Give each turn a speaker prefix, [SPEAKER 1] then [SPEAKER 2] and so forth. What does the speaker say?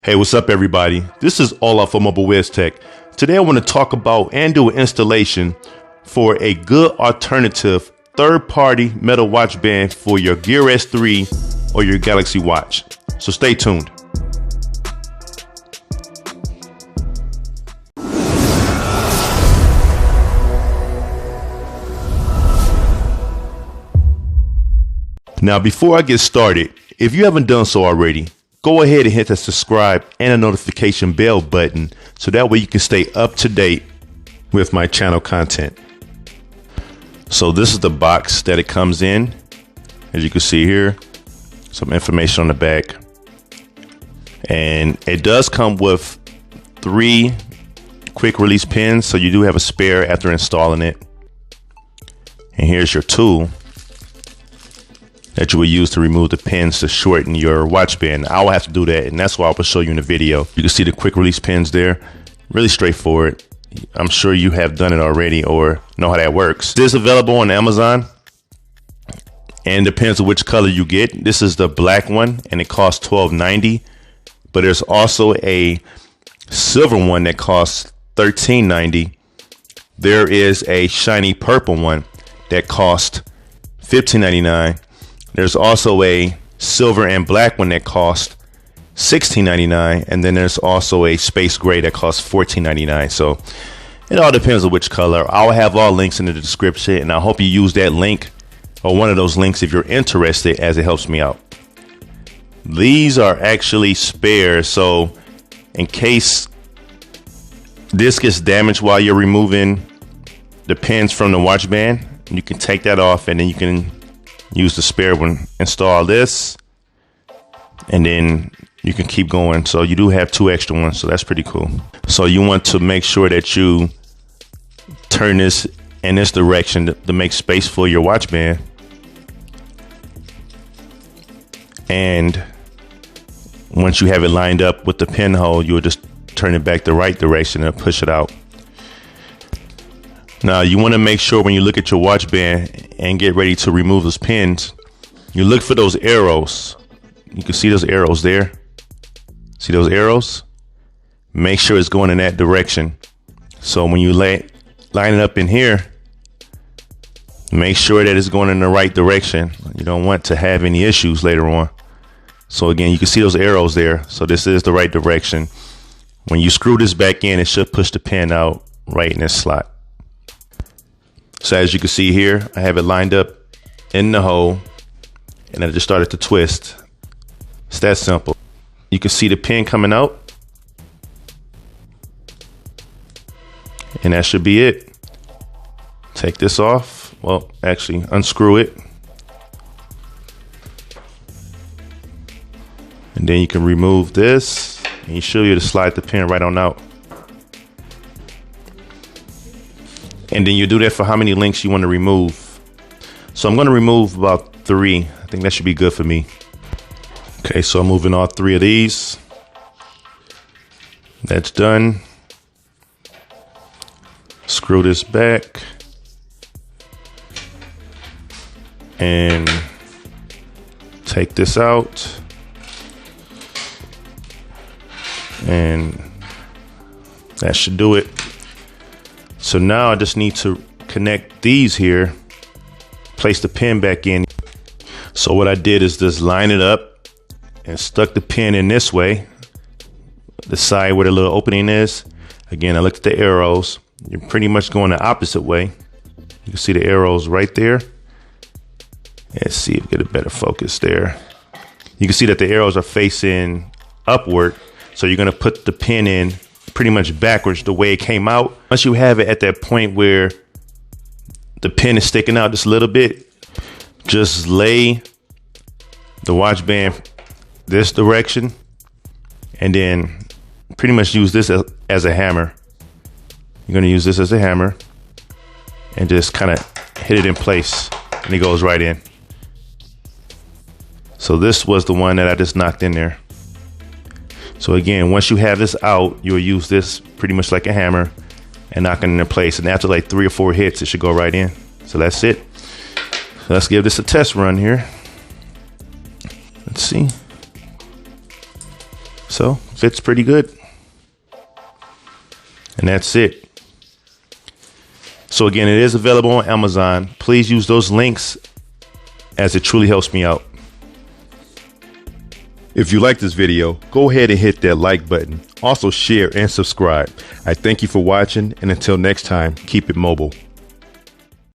[SPEAKER 1] Hey, what's up everybody? This is Olaf for Mobile WizTech. Today I want to talk about and do an installation for a good alternative third-party metal watch band for your Gear S3 or your Galaxy Watch. So stay tuned. Now, before I get started, if you haven't done so already, go ahead and hit the subscribe and the notification bell button so that way you can stay up to date with my channel content. So this is the box that it comes in. As you can see here, some information on the back. And it does come with 3 quick release pins, so you do have a spare after installing it. And here's your tool that you will use to remove the pins to shorten your watch band. I will have to do that, and that's why I will show you in the video. You can see the quick release pins there. Really straightforward. I'm sure you have done it already or know how that works. This is available on Amazon, and depends on which color you get. This is the black one, and it costs $12.90. But there's also a silver one that costs $13.90. There is a shiny purple one that costs $15.99. There's also a silver and black one that costs $16.99, and then there's also a space gray that costs $14.99. So it all depends on which color. I'll have all links in the description, and I hope you use that link or one of those links if you're interested, as it helps me out. These are actually spares, so in case this gets damaged while you're removing the pins from the watch band, you can take that off, and then you can use the spare one, install this, and then you can keep going. So you do have 2 extra ones, so that's pretty cool. So you want to make sure that you turn this in this direction to make space for your watch band. And once you have it lined up with the pinhole, you'll just turn it back the right direction and push it out. Now, you want to make sure when you look at your watch band and get ready to remove those pins, you look for those arrows. You can see those arrows there. See those arrows? Make sure it's going in that direction. So when you line it up in here, make sure that it's going in the right direction. You don't want to have any issues later on. So again, you can see those arrows there. So this is the right direction. When you screw this back in, it should push the pin out right in this slot. So as you can see here, I have it lined up in the hole, and I just started to twist. It's that simple. You can see the pin coming out, and that should be it. Take this off. Well, actually unscrew it. And then you can remove this, and you should be able to slide the pin right on out. And then you do that for how many links you want to remove. So I'm going to remove about 3. I think that should be good for me. Okay, so I'm moving all 3 of these. That's done. Screw this back. And take this out. And that should do it. So now I just need to connect these here, place the pin back in. So what I did is just line it up and stuck the pin in this way, the side where the little opening is. Again, I looked at the arrows. You're pretty much going the opposite way. You can see the arrows right there. Let's see if we get a better focus there. You can see that the arrows are facing upward. So you're going to put the pin in pretty much backwards the way it came out. Once you have it at that point where the pin is sticking out just a little bit, just lay the watch band this direction, and then pretty much use this as a hammer. You're going to use this as a hammer and just kind of hit it in place, and it goes right in. So this was the one that I just knocked in there. So again, once you have this out, you'll use this pretty much like a hammer and knock it into place. And after like 3 or 4 hits, it should go right in. So that's it. So let's give this a test run here. Let's see. So fits pretty good. And that's it. So again, it is available on Amazon. Please use those links as it truly helps me out. If you like this video, go ahead and hit that like button. Also share and subscribe. I thank you for watching, and until next time, keep it mobile.